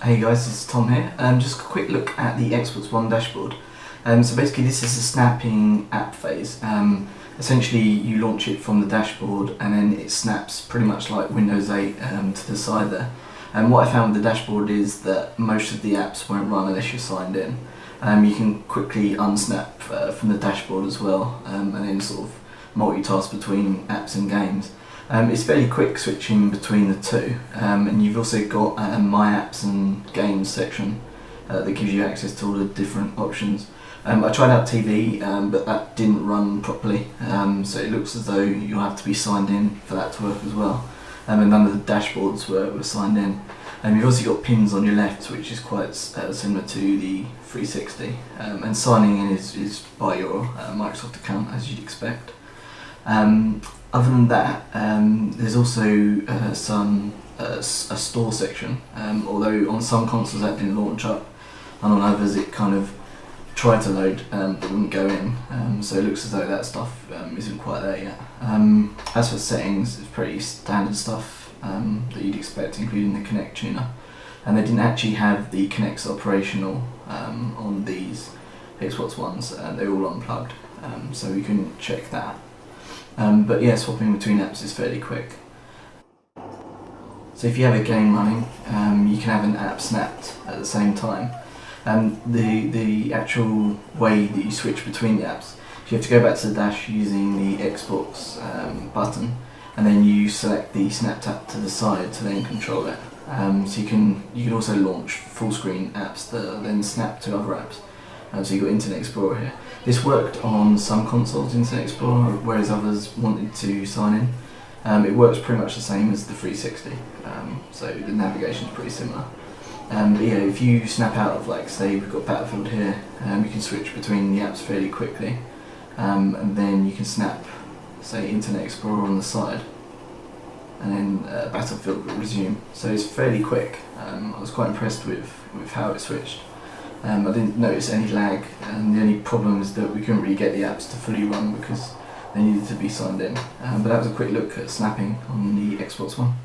Hey guys, this is Tom here. Just a quick look at the Xbox One dashboard. So basically this is the snapping app phase. Essentially you launch it from the dashboard and then it snaps pretty much like Windows 8 to the side there. And what I found with the dashboard is that most of the apps won't run unless you're signed in. You can quickly unsnap from the dashboard as well, and then sort of multitask between apps and games. It's fairly quick switching between the two, and you've also got My Apps and Games section that gives you access to all the different options. I tried out TV, but that didn't run properly, so it looks as though you'll have to be signed in for that to work as well. And none of the dashboards were signed in. You've also got pins on your left, which is quite similar to the 360, and signing in is by your Microsoft account, as you'd expect. Other than that, there's also a store section, although on some consoles that didn't launch up, and on others it kind of tried to load but wouldn't go in, so it looks as though that stuff isn't quite there yet. As for settings, it's pretty standard stuff that you'd expect, including the Kinect tuner, and they didn't actually have the Kinects operational on these Xbox Ones, they're all unplugged, so we couldn't check that. But yeah, swapping between apps is fairly quick. So if you have a game running, you can have an app snapped at the same time. The actual way that you switch between the apps, you have to go back to the dash using the Xbox button, and then you select the snap app to the side to then control it. So you can also launch full screen apps that then snap to other apps. So you've got Internet Explorer here. This worked on some consoles, Internet Explorer, whereas others wanted to sign in. It works pretty much the same as the 360, so the navigation is pretty similar. But yeah, if you snap out of, like, say we've got Battlefield here, you can switch between the apps fairly quickly, and then you can snap, say, Internet Explorer on the side, and then Battlefield will resume. So it's fairly quick. I was quite impressed with how it switched. I didn't notice any lag, and the only problem is that we couldn't really get the apps to fully run because they needed to be signed in. But that was a quick look at snapping on the Xbox One.